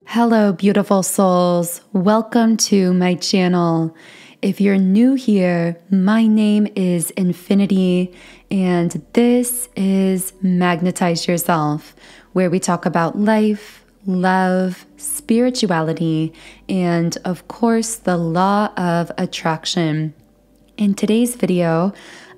Hello, beautiful souls. Welcome to my channel. If you're new here, my name is Infinity, and this is Magnetize Yourself, where we talk about life, love, spirituality, and of course, the law of attraction. In today's video,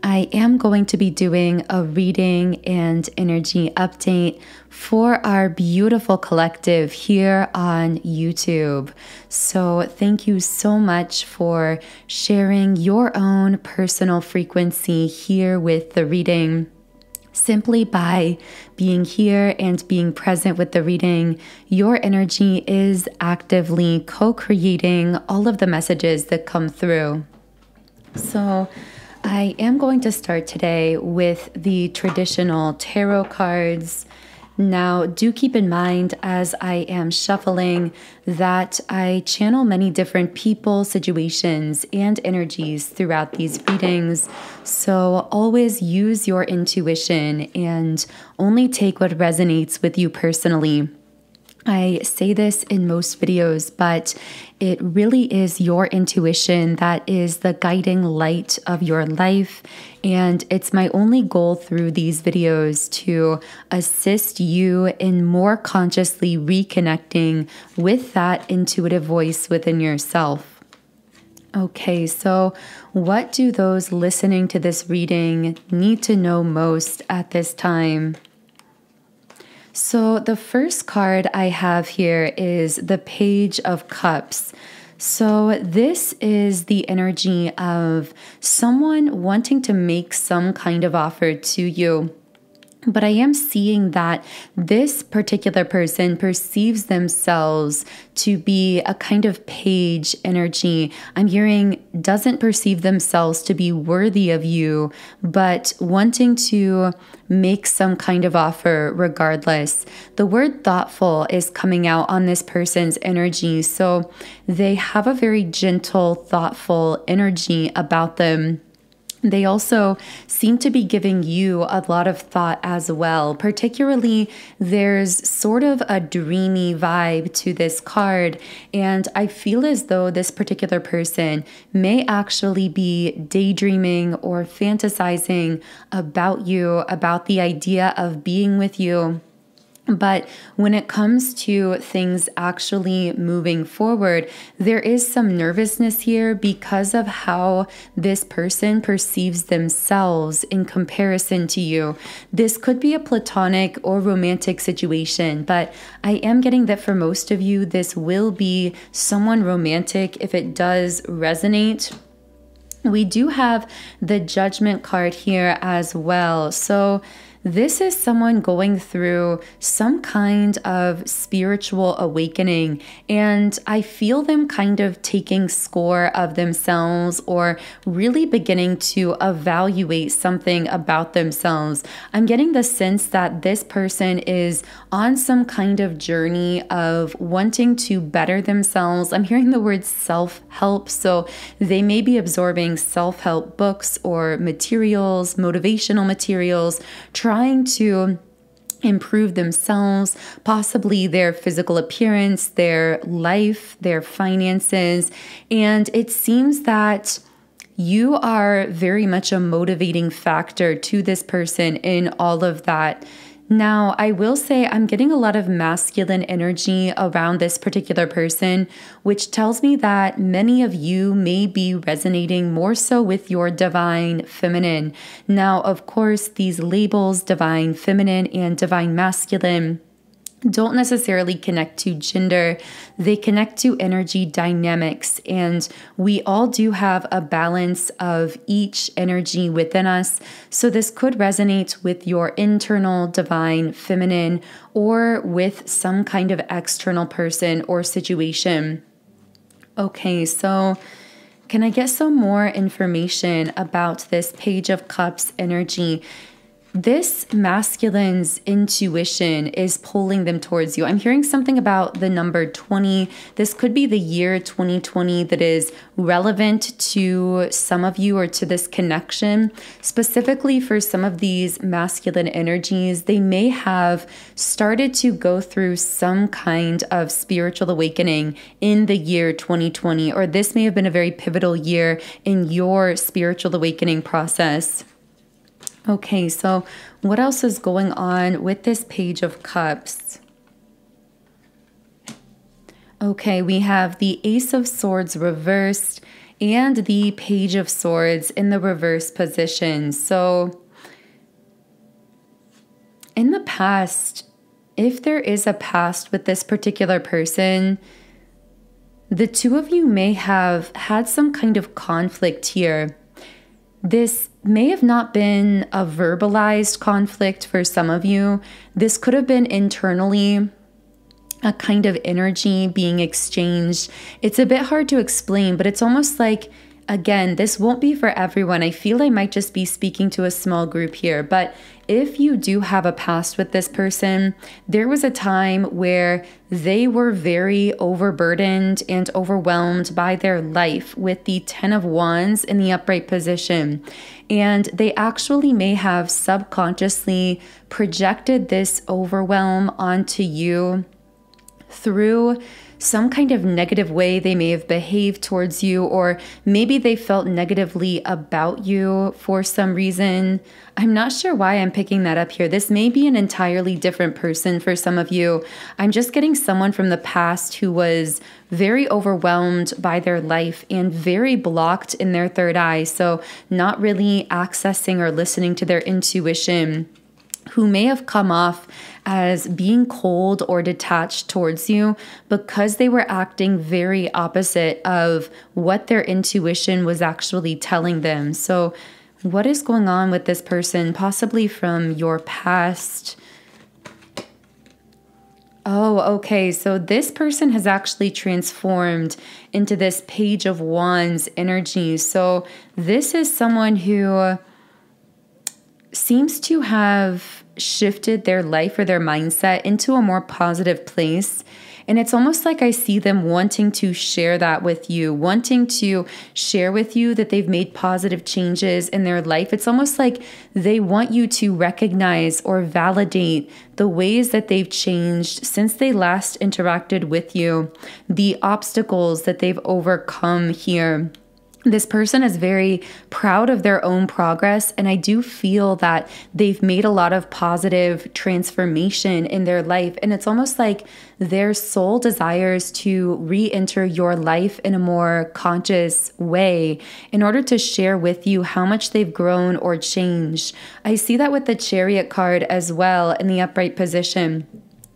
I am going to be doing a reading and energy update for our beautiful collective here on YouTube. So thank you so much for sharing your own personal frequency here with the reading. Simply by being here and being present with the reading, your energy is actively co-creating all of the messages that come through. So I am going to start today with the traditional tarot cards. Now, do keep in mind as I am shuffling that I channel many different people, situations, and energies throughout these readings. So always use your intuition and only take what resonates with you personally. I say this in most videos, but it really is your intuition that is the guiding light of your life. And it's my only goal through these videos to assist you in more consciously reconnecting with that intuitive voice within yourself. Okay, so what do those listening to this reading need to know most at this time? So the first card I have here is the Page of Cups. So this is the energy of someone wanting to make some kind of offer to you. But I am seeing that this particular person perceives themselves to be a kind of page energy. I'm hearing doesn't perceive themselves to be worthy of you, but wanting to make some kind of offer regardless. The word thoughtful is coming out on this person's energy. So they have a very gentle, thoughtful energy about them. They also seem to be giving you a lot of thought as well. Particularly, there's sort of a dreamy vibe to this card, and I feel as though this particular person may actually be daydreaming or fantasizing about you, about the idea of being with you. But when it comes to things actually moving forward, there is some nervousness here because of how this person perceives themselves in comparison to you. This could be a platonic or romantic situation, but I am getting that for most of you, this will be someone romantic if it does resonate. We do have the Judgment card here as well. So this is someone going through some kind of spiritual awakening, and I feel them kind of taking score of themselves or really beginning to evaluate something about themselves. I'm getting the sense that this person is on some kind of journey of wanting to better themselves. I'm hearing the word self-help, so they may be absorbing self-help books or materials, motivational materials, trying to improve themselves, possibly their physical appearance, their life, their finances. And it seems that you are very much a motivating factor to this person in all of that. Now, I will say I'm getting a lot of masculine energy around this particular person, which tells me that many of you may be resonating more so with your divine feminine. Now, of course, these labels, divine feminine and divine masculine, don't necessarily connect to gender. They connect to energy dynamics, and we all do have a balance of each energy within us. So this could resonate with your internal divine feminine or with some kind of external person or situation. Okay, so can I get some more information about this Page of Cups energy? this masculine's intuition is pulling them towards you. I'm hearing something about the number 20. This could be the year 2020 that is relevant to some of you or to this connection. Specifically for some of these masculine energies, they may have started to go through some kind of spiritual awakening in the year 2020, or this may have been a very pivotal year in your spiritual awakening process. Okay, so what else is going on with this Page of Cups? Okay, we have the Ace of Swords reversed and the Page of Swords in the reverse position. So in the past, if there is a past with this particular person, the two of you may have had some kind of conflict here. This may have not been a verbalized conflict for some of you. This could have been internally a kind of energy being exchanged. It's a bit hard to explain, but it's almost like, again, this won't be for everyone. I feel I might just be speaking to a small group here, but if you do have a past with this person, there was a time where they were very overburdened and overwhelmed by their life with the Ten of Wands in the upright position. And they actually may have subconsciously projected this overwhelm onto you through some kind of negative way they may have behaved towards you, or maybe they felt negatively about you for some reason. I'm not sure why I'm picking that up here. This may be an entirely different person for some of you. I'm just getting someone from the past who was very overwhelmed by their life and very blocked in their third eye, so not really accessing or listening to their intuition, who may have come off as being cold or detached towards you because they were acting very opposite of what their intuition was actually telling them. So what is going on with this person, possibly from your past? Oh, okay. So this person has actually transformed into this Page of Wands energy. So this is someone who seems to have shifted their life or their mindset into a more positive place. And it's almost like I see them wanting to share that with you, wanting to share with you that they've made positive changes in their life. It's almost like they want you to recognize or validate the ways that they've changed since they last interacted with you, the obstacles that they've overcome here. This person is very proud of their own progress, and I do feel that they've made a lot of positive transformation in their life, and it's almost like their soul desires to re-enter your life in a more conscious way in order to share with you how much they've grown or changed. I see that with the Chariot card as well in the upright position.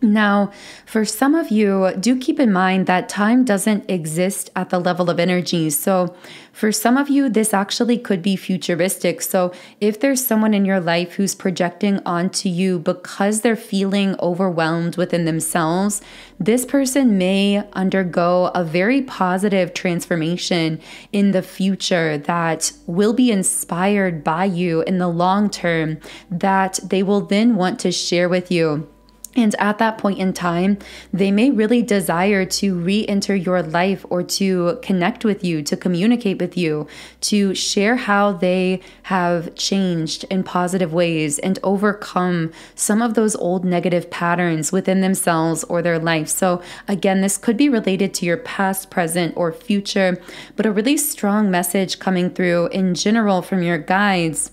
Now, for some of you, do keep in mind that time doesn't exist at the level of energy. So for some of you, this actually could be futuristic. So if there's someone in your life who's projecting onto you because they're feeling overwhelmed within themselves, this person may undergo a very positive transformation in the future that will be inspired by you in the long term, that they will then want to share with you. And at that point in time, they may really desire to re-enter your life or to connect with you, to communicate with you, to share how they have changed in positive ways and overcome some of those old negative patterns within themselves or their life. So again, this could be related to your past, present, or future, but a really strong message coming through in general from your guides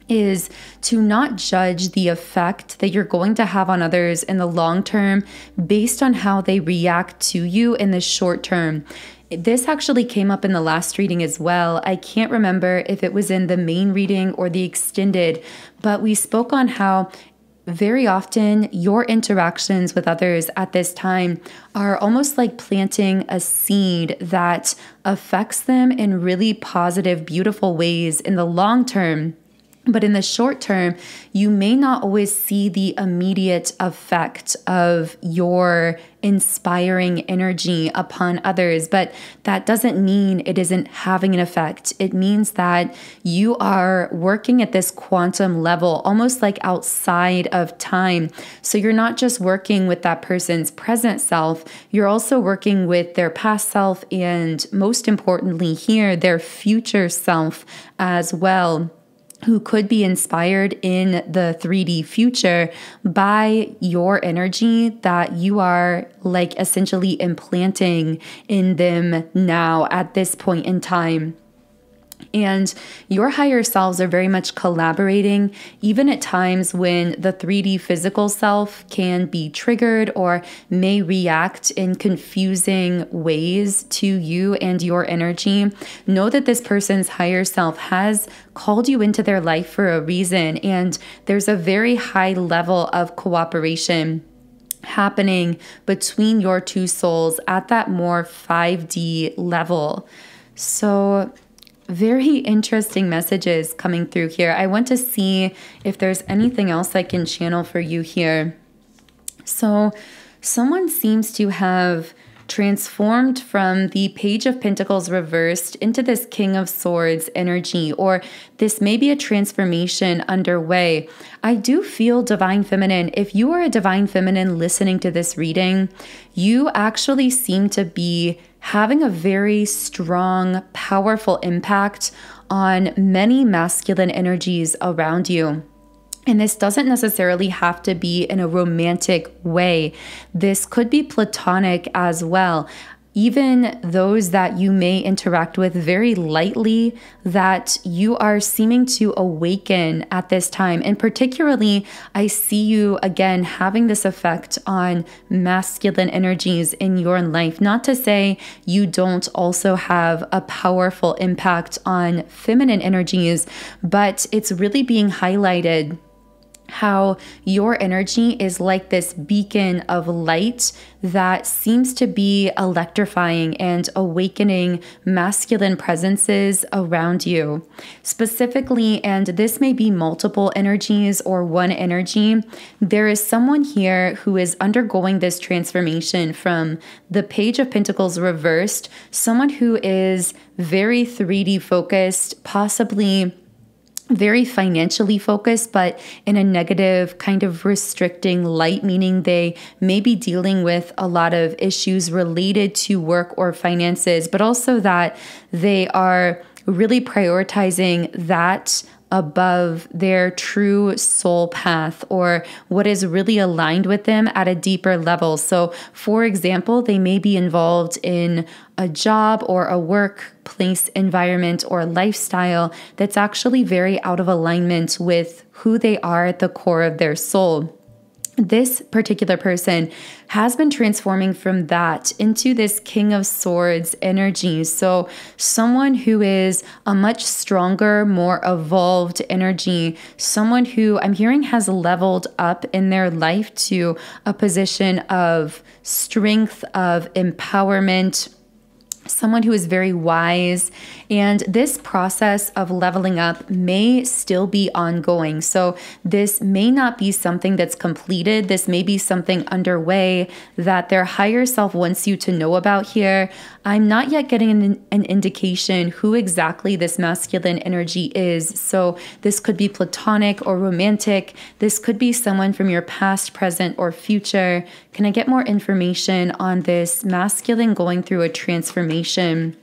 is to not judge the effect that you're going to have on others in the long term based on how they react to you in the short term. This actually came up in the last reading as well. I can't remember if it was in the main reading or the extended, but we spoke on how very often your interactions with others at this time are almost like planting a seed that affects them in really positive, beautiful ways in the long term. But in the short term, you may not always see the immediate effect of your inspiring energy upon others, but that doesn't mean it isn't having an effect. It means that you are working at this quantum level, almost like outside of time. So you're not just working with that person's present self, you're also working with their past self, and most importantly here, their future self as well, who could be inspired in the 3D future by your energy that you are like essentially implanting in them now at this point in time. And your higher selves are very much collaborating, even at times when the 3D physical self can be triggered or may react in confusing ways to you and your energy. Know that this person's higher self has called you into their life for a reason, and there's a very high level of cooperation happening between your two souls at that more 5D level. So very interesting messages coming through here. I want to see if there's anything else I can channel for you here. So someone seems to have transformed from the Page of Pentacles reversed into this King of Swords energy, or this may be a transformation underway. I do feel Divine Feminine. If you are a Divine Feminine listening to this reading, you actually seem to be having a very strong, powerful impact on many masculine energies around you. And this doesn't necessarily have to be in a romantic way. This could be platonic as well. Even those that you may interact with very lightly, that you are seeming to awaken at this time. And particularly, I see you again having this effect on masculine energies in your life. Not to say you don't also have a powerful impact on feminine energies, but it's really being highlighted how your energy is like this beacon of light that seems to be electrifying and awakening masculine presences around you. Specifically, and this may be multiple energies or one energy, there is someone here who is undergoing this transformation from the Page of Pentacles reversed, someone who is very 3D focused, possibly very financially focused, but in a negative kind of restricting light, meaning they may be dealing with a lot of issues related to work or finances, but also that they are really prioritizing that above their true soul path or what is really aligned with them at a deeper level. So, for example, they may be involved in a job or a workplace environment or lifestyle that's actually very out of alignment with who they are at the core of their soul. This particular person has been transforming from that into this King of Swords energy. So someone who is a much stronger, more evolved energy, someone who I'm hearing has leveled up in their life to a position of strength, of empowerment, someone who is very wise, and this process of leveling up may still be ongoing. So this may not be something that's completed. This may be something underway that their higher self wants you to know about here. I'm not yet getting an indication who exactly this masculine energy is. So this could be platonic or romantic. This could be someone from your past, present, or future. Can I get more information on this masculine going through a transformation?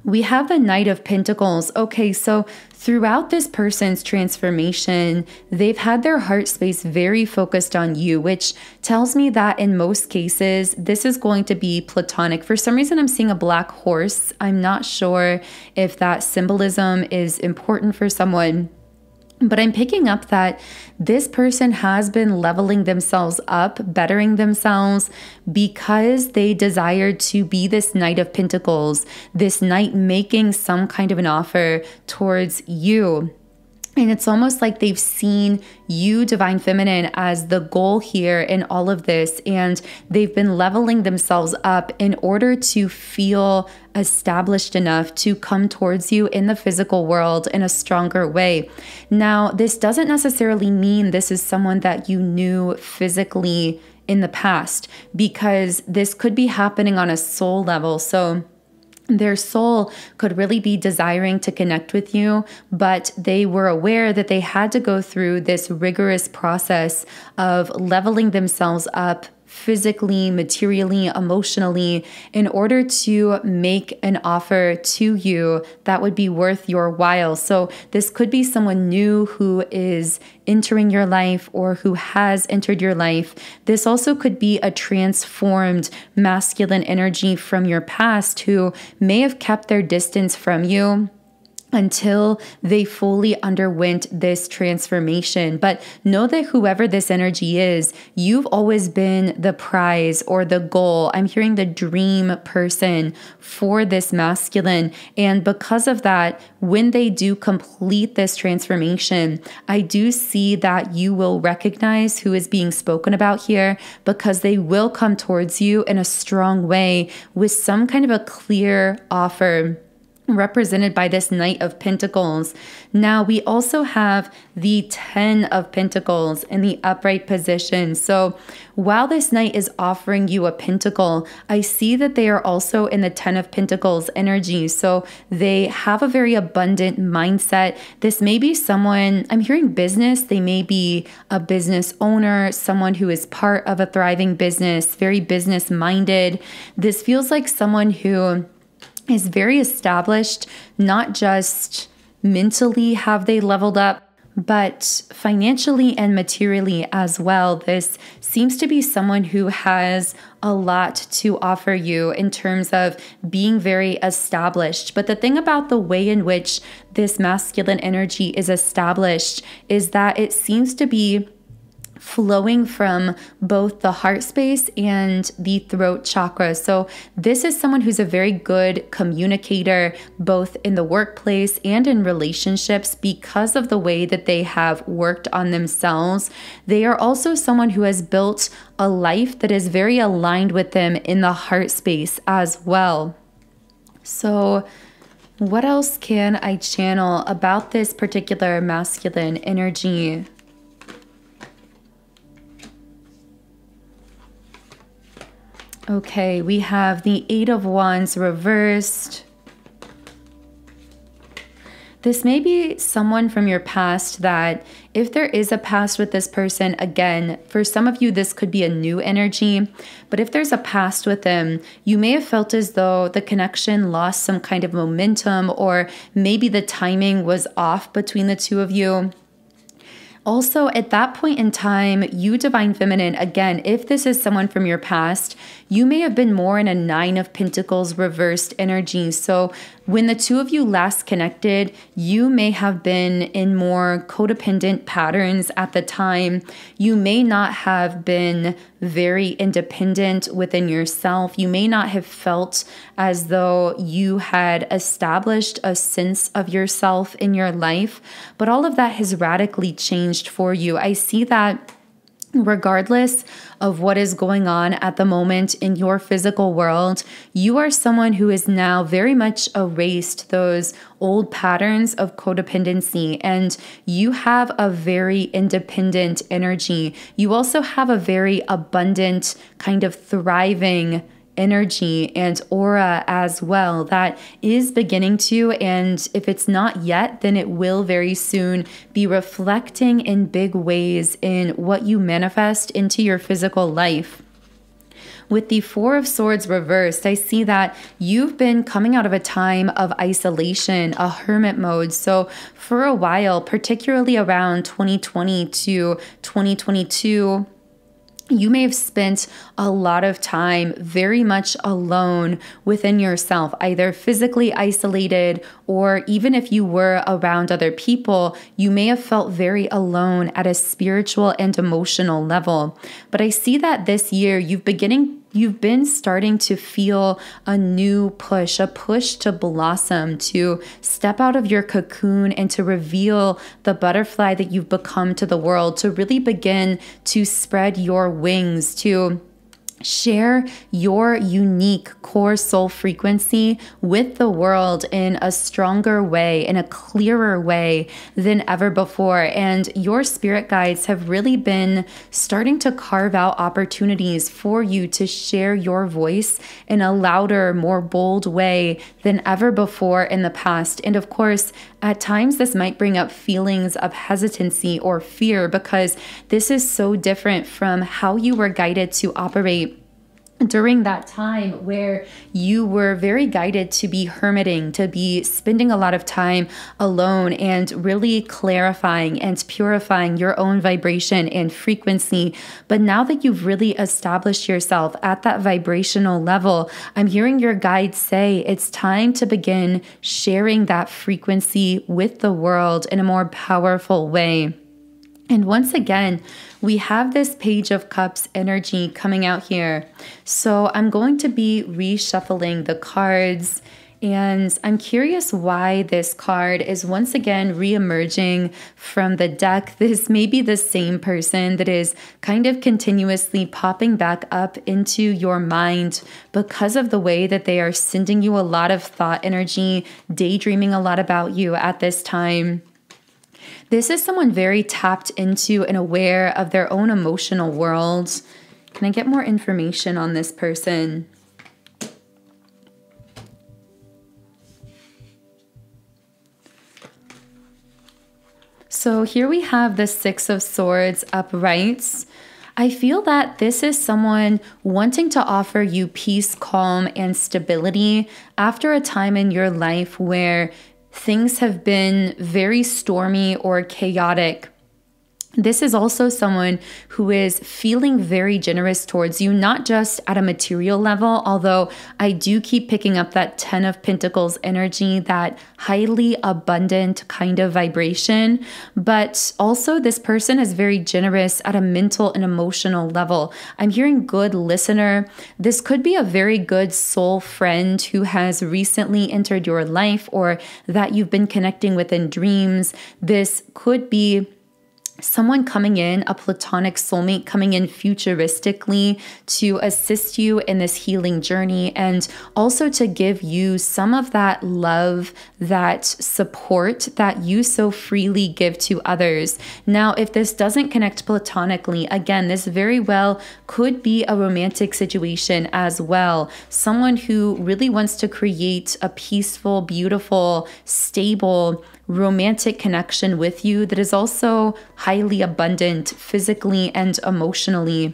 We have the Knight of Pentacles. Okay, so throughout this person's transformation, they've had their heart space very focused on you, which tells me that in most cases, this is going to be platonic. For some reason, I'm seeing a black horse. I'm not sure if that symbolism is important for someone, but I'm picking up that this person has been leveling themselves up, bettering themselves because they desired to be this Knight of Pentacles, this knight making some kind of an offer towards you. And it's almost like they've seen you, Divine Feminine, as the goal here in all of this. And they've been leveling themselves up in order to feel established enough to come towards you in the physical world in a stronger way. Now, this doesn't necessarily mean this is someone that you knew physically in the past, because this could be happening on a soul level. So their soul could really be desiring to connect with you, but they were aware that they had to go through this rigorous process of leveling themselves up physically, materially, emotionally, in order to make an offer to you that would be worth your while. So this could be someone new who is entering your life or who has entered your life. This also could be a transformed masculine energy from your past who may have kept their distance from you until they fully underwent this transformation. But know that whoever this energy is, you've always been the prize or the goal. I'm hearing the dream person for this masculine. And because of that, when they do complete this transformation, I do see that you will recognize who is being spoken about here, because they will come towards you in a strong way with some kind of a clear offer, represented by this Knight of Pentacles. Now, we also have the 10 of Pentacles in the upright position. So while this Knight is offering you a pentacle, I see that they are also in the 10 of Pentacles energy. So they have a very abundant mindset. This may be someone, I'm hearing business. They may be a business owner, someone who is part of a thriving business, very business minded. This feels like someone who is very established, not just mentally have they leveled up, but financially and materially as well. This seems to be someone who has a lot to offer you in terms of being very established. But the thing about the way in which this masculine energy is established is that it seems to be flowing from both the heart space and the throat chakra. So this is someone who's a very good communicator, both in the workplace and in relationships, because of the way that they have worked on themselves. They are also someone who has built a life that is very aligned with them in the heart space as well. So what else can I channel about this particular masculine energy? Okay, we have the 8 of Wands reversed. This may be someone from your past that, if there is a past with this person, again, for some of you, this could be a new energy, but if there's a past with them, you may have felt as though the connection lost some kind of momentum, or maybe the timing was off between the two of you. Also, at that point in time, you, Divine Feminine, again, if this is someone from your past, you may have been more in a 9 of Pentacles reversed energy. So when the two of you last connected, you may have been in more codependent patterns at the time. You may not have been very independent within yourself. You may not have felt as though you had established a sense of yourself in your life, but all of that has radically changed for you. I see that regardless of what is going on at the moment in your physical world, you are someone who is now very much erased those old patterns of codependency, and you have a very independent energy. You also have a very abundant, kind of thriving energy and aura as well that is beginning to, and if it's not yet, then it will very soon be reflecting in big ways in what you manifest into your physical life. With the 4 of Swords reversed, I see that you've been coming out of a time of isolation, a hermit mode. So for a while, particularly around 2020 to 2022, you may have spent a lot of time very much alone within yourself, either physically isolated, or even if you were around other people, you may have felt very alone at a spiritual and emotional level. But I see that this year you've you've been starting to feel a new push, a push to blossom, to step out of your cocoon and to reveal the butterfly that you've become to the world, to really begin to spread your wings, to share your unique core soul frequency with the world in a stronger way, in a clearer way than ever before. And your spirit guides have really been starting to carve out opportunities for you to share your voice in a louder, more bold way than ever before in the past. And of course, at times this might bring up feelings of hesitancy or fear, because this is so different from how you were guided to operate during that time where you were very guided to be hermiting, to be spending a lot of time alone and really clarifying and purifying your own vibration and frequency. But now that you've really established yourself at that vibrational level, I'm hearing your guides say it's time to begin sharing that frequency with the world in a more powerful way. And once again, we have this Page of Cups energy coming out here. So I'm going to be reshuffling the cards, and I'm curious why this card is once again re-emerging from the deck. This may be the same person that is kind of continuously popping back up into your mind because of the way that they are sending you a lot of thought energy, daydreaming a lot about you at this time. This is someone very tapped into and aware of their own emotional world. Can I get more information on this person? So here we have the Six of Swords upright. I feel that this is someone wanting to offer you peace, calm, and stability after a time in your life where things have been very stormy or chaotic. This is also someone who is feeling very generous towards you, not just at a material level, although I do keep picking up that Ten of Pentacles energy, that highly abundant kind of vibration, but also this person is very generous at a mental and emotional level. I'm hearing good listener. This could be a very good soul friend who has recently entered your life or that you've been connecting with in dreams. This could be someone coming in, a platonic soulmate coming in futuristically to assist you in this healing journey and also to give you some of that love, that support that you so freely give to others. Now, if this doesn't connect platonically, again, this very well could be a romantic situation as well. Someone who really wants to create a peaceful, beautiful, stable, romantic connection with you that is also highly abundant physically and emotionally.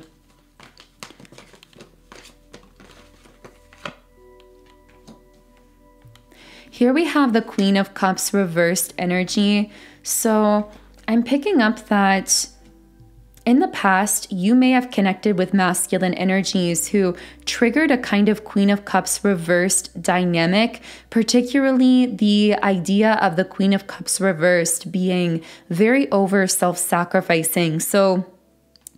Here we have the Queen of Cups reversed energy. So I'm picking up that in the past, you may have connected with masculine energies who triggered a kind of Queen of Cups reversed dynamic, particularly the idea of the Queen of Cups reversed being very over self-sacrificing. So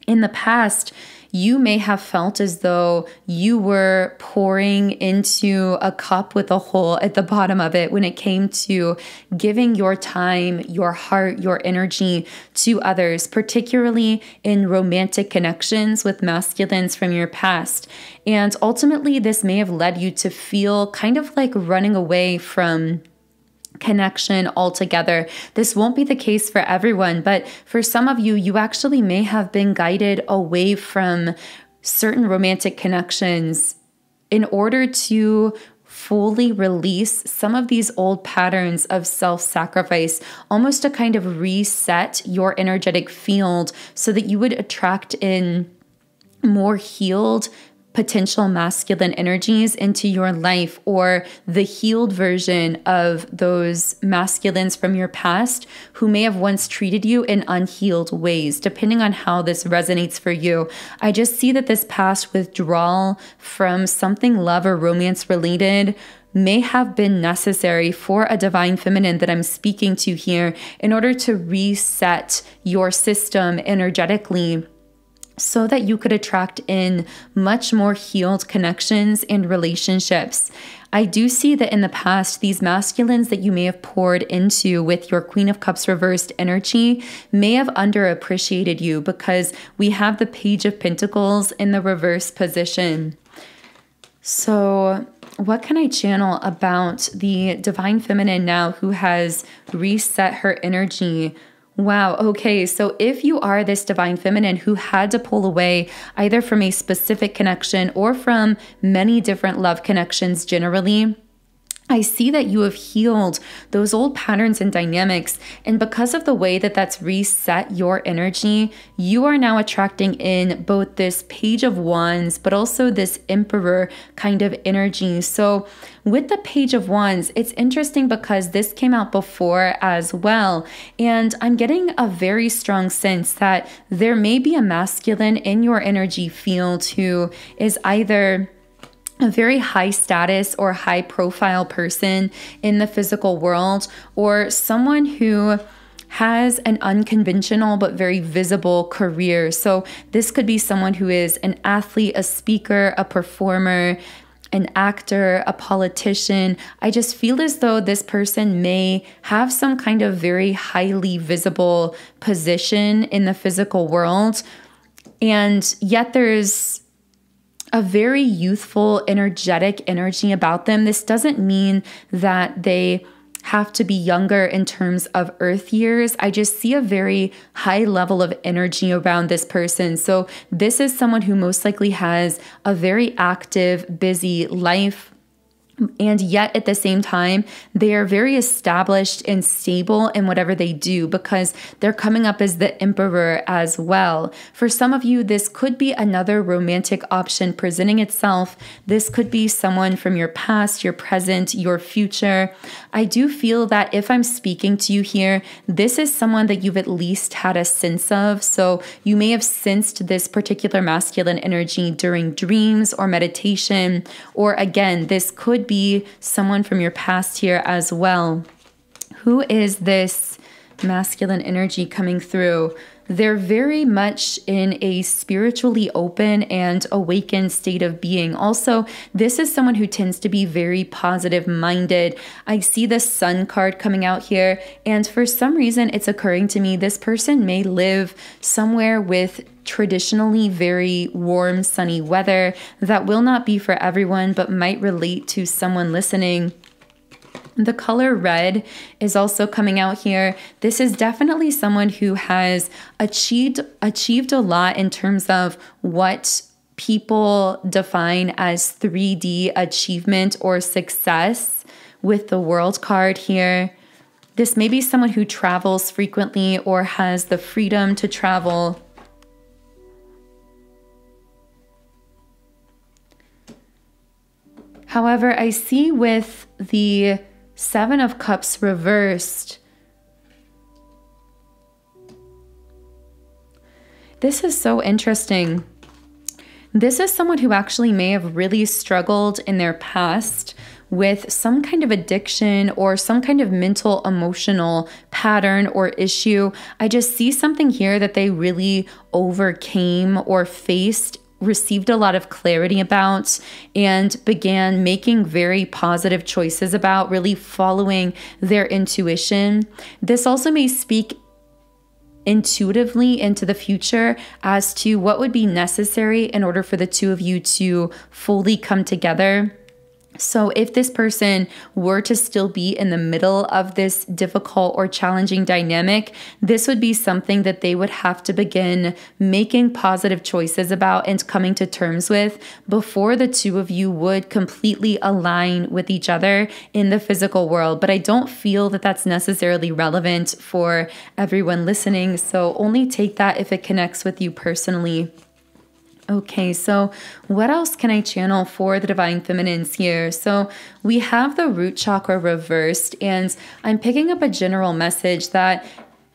in the past, you may have felt as though you were pouring into a cup with a hole at the bottom of it when it came to giving your time, your heart, your energy to others, particularly in romantic connections with masculines from your past. And ultimately, this may have led you to feel kind of like running away from connection altogether. This won't be the case for everyone, but for some of you, you actually may have been guided away from certain romantic connections in order to fully release some of these old patterns of self-sacrifice, almost to kind of reset your energetic field so that you would attract in more healed potential masculine energies into your life, or the healed version of those masculines from your past who may have once treated you in unhealed ways, depending on how this resonates for you. I just see that this past withdrawal from something love or romance related may have been necessary for a divine feminine that I'm speaking to here in order to reset your system energetically, so that you could attract in much more healed connections and relationships. I do see that in the past, these masculines that you may have poured into with your Queen of Cups reversed energy may have underappreciated you, because we have the Page of Pentacles in the reverse position. So what can I channel about the Divine Feminine now who has reset her energy? Wow. Okay. So if you are this Divine Feminine who had to pull away either from a specific connection or from many different love connections generally, I see that you have healed those old patterns and dynamics. And because of the way that that's reset your energy, you are now attracting in both this Page of Wands, but also this Emperor kind of energy. So with the Page of Wands, it's interesting because this came out before as well. And I'm getting a very strong sense that there may be a masculine in your energy field who is either a very high status or high profile person in the physical world, or someone who has an unconventional but very visible career. So this could be someone who is an athlete, a speaker, a performer, an actor, a politician. I just feel as though this person may have some kind of very highly visible position in the physical world, and yet there's a very youthful, energetic energy about them. This doesn't mean that they have to be younger in terms of earth years. I just see a very high level of energy around this person. So this is someone who most likely has a very active, busy life. And yet at the same time, they are very established and stable in whatever they do, because they're coming up as the Emperor as well. For some of you, this could be another romantic option presenting itself. This could be someone from your past, your present, your future. I do feel that if I'm speaking to you here, this is someone that you've at least had a sense of. So you may have sensed this particular masculine energy during dreams or meditation, or again, this could be someone from your past here as well. Who is this masculine energy coming through? They're very much in a spiritually open and awakened state of being. Also, this is someone who tends to be very positive minded. I see the Sun card coming out here, and for some reason it's occurring to me this person may live somewhere with traditionally very warm, sunny weather. That will not be for everyone, but might relate to someone listening. The color red is also coming out here. This is definitely someone who has achieved a lot in terms of what people define as 3D achievement or success with the World card here. This may be someone who travels frequently or has the freedom to travel. However, I see with the Seven of Cups reversed, this is so interesting. This is someone who actually may have really struggled in their past with some kind of addiction or some kind of mental emotional pattern or issue. I just see something here that they really overcame or faced, received a lot of clarity about, and began making very positive choices about, really following their intuition. This also may speak intuitively into the future as to what would be necessary in order for the two of you to fully come together. So if this person were to still be in the middle of this difficult or challenging dynamic, this would be something that they would have to begin making positive choices about and coming to terms with before the two of you would completely align with each other in the physical world. But I don't feel that that's necessarily relevant for everyone listening, so only take that if it connects with you personally. Okay, so what else can I channel for the Divine Feminines here? So we have the root chakra reversed, and I'm picking up a general message that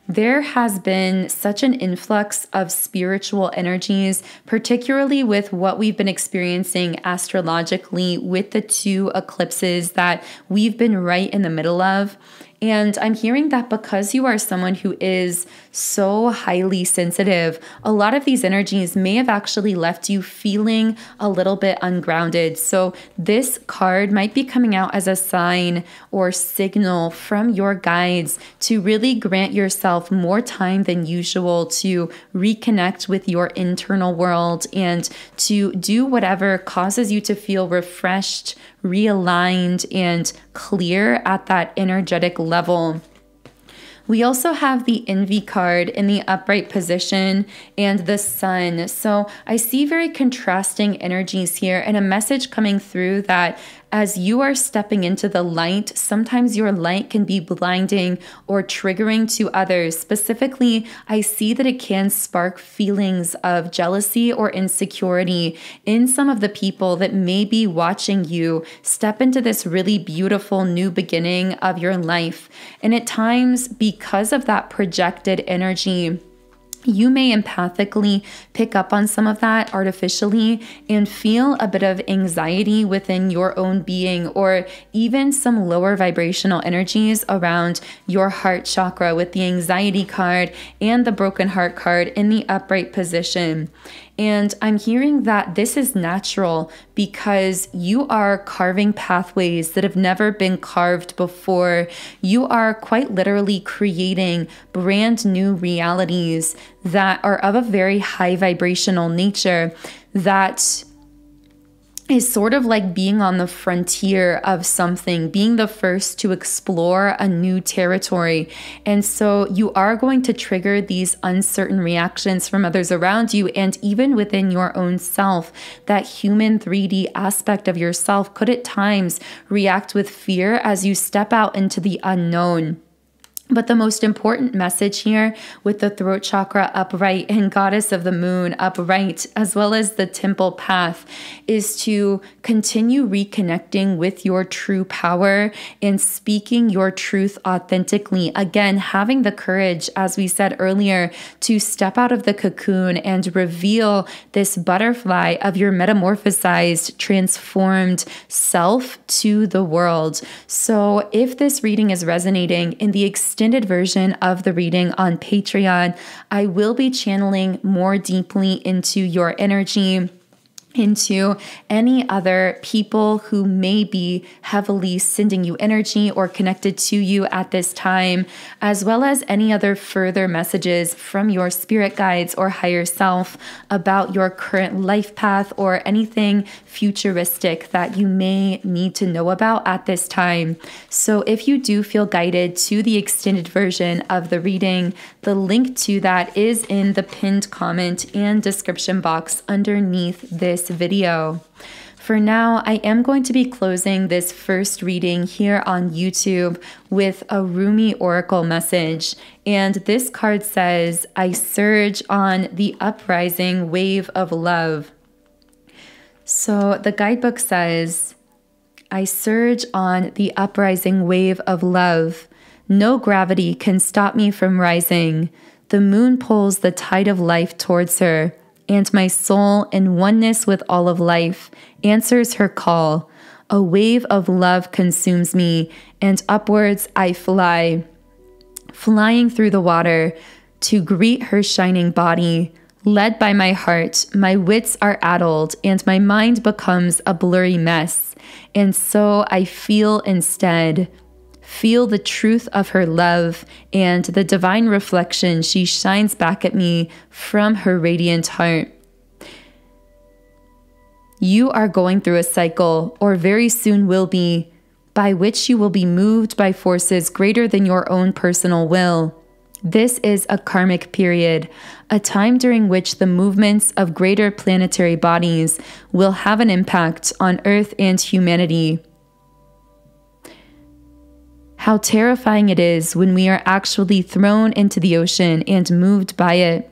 there has been such an influx of spiritual energies, particularly with what we've been experiencing astrologically with the two eclipses that we've been right in the middle of. And I'm hearing that because you are someone who is so highly sensitive, a lot of these energies may have actually left you feeling a little bit ungrounded. So this card might be coming out as a sign or signal from your guides to really grant yourself more time than usual to reconnect with your internal world and to do whatever causes you to feel refreshed, realigned, and clear at that energetic level. We also have the Envy card in the upright position and the Sun. So I see very contrasting energies here and a message coming through that as you are stepping into the light, sometimes your light can be blinding or triggering to others. Specifically, I see that it can spark feelings of jealousy or insecurity in some of the people that may be watching you step into this really beautiful new beginning of your life. And at times, because of that projected energy, you may empathically pick up on some of that artificially and feel a bit of anxiety within your own being, or even some lower vibrational energies around your heart chakra with the anxiety card and the broken heart card in the upright position. And I'm hearing that this is natural because you are carving pathways that have never been carved before. You are quite literally creating brand new realities that are of a very high vibrational nature that is sort of like being on the frontier of something, being the first to explore a new territory. And so you are going to trigger these uncertain reactions from others around you and even within your own self. That human 3D aspect of yourself could at times react with fear as you step out into the unknown. But the most important message here with the throat chakra upright and goddess of the moon upright, as well as the temple path, is to continue reconnecting with your true power and speaking your truth authentically. Again, having the courage, as we said earlier, to step out of the cocoon and reveal this butterfly of your metamorphosized, transformed self to the world. So if this reading is resonating, in the extended version of the reading on Patreon, I will be channeling more deeply into your energy, into any other people who may be heavily sending you energy or connected to you at this time, as well as any other further messages from your spirit guides or higher self about your current life path or anything futuristic that you may need to know about at this time. So if you do feel guided to the extended version of the reading, the link to that is in the pinned comment and description box underneath this video. For now, I am going to be closing this first reading here on YouTube with a Rumi Oracle message. And this card says, I surge on the uprising wave of love. So the guidebook says, I surge on the uprising wave of love. No gravity can stop me from rising. The moon pulls the tide of life towards her, and my soul, in oneness with all of life, answers her call. A wave of love consumes me, and upwards I fly, flying through the water to greet her shining body. Led by my heart, my wits are addled, and my mind becomes a blurry mess. And so I feel instead. Feel the truth of her love and the divine reflection she shines back at me from her radiant heart. You are going through a cycle, or very soon will be, by which you will be moved by forces greater than your own personal will. This is a karmic period, a time during which the movements of greater planetary bodies will have an impact on Earth and humanity. How terrifying it is when we are actually thrown into the ocean and moved by it.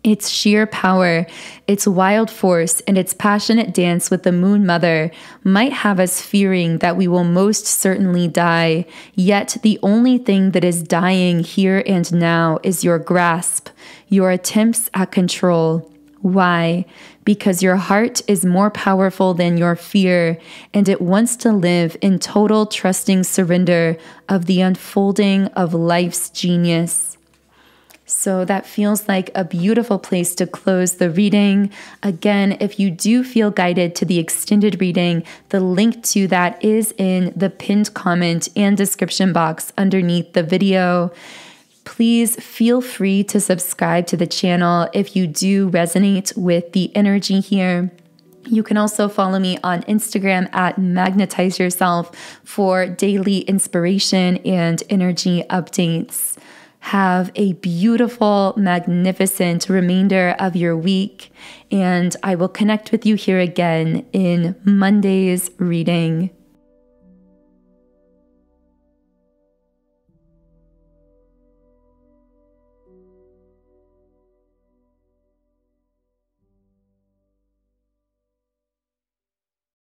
Its sheer power, its wild force, and its passionate dance with the Moon Mother might have us fearing that we will most certainly die. Yet the only thing that is dying here and now is your grasp, your attempts at control. Why? Because your heart is more powerful than your fear, and it wants to live in total trusting surrender of the unfolding of life's genius. So that feels like a beautiful place to close the reading. Again, if you do feel guided to the extended reading, the link to that is in the pinned comment and description box underneath the video. Please feel free to subscribe to the channel if you do resonate with the energy here. You can also follow me on Instagram at Magnetize Yourself for daily inspiration and energy updates. Have a beautiful, magnificent remainder of your week, and I will connect with you here again in Monday's reading.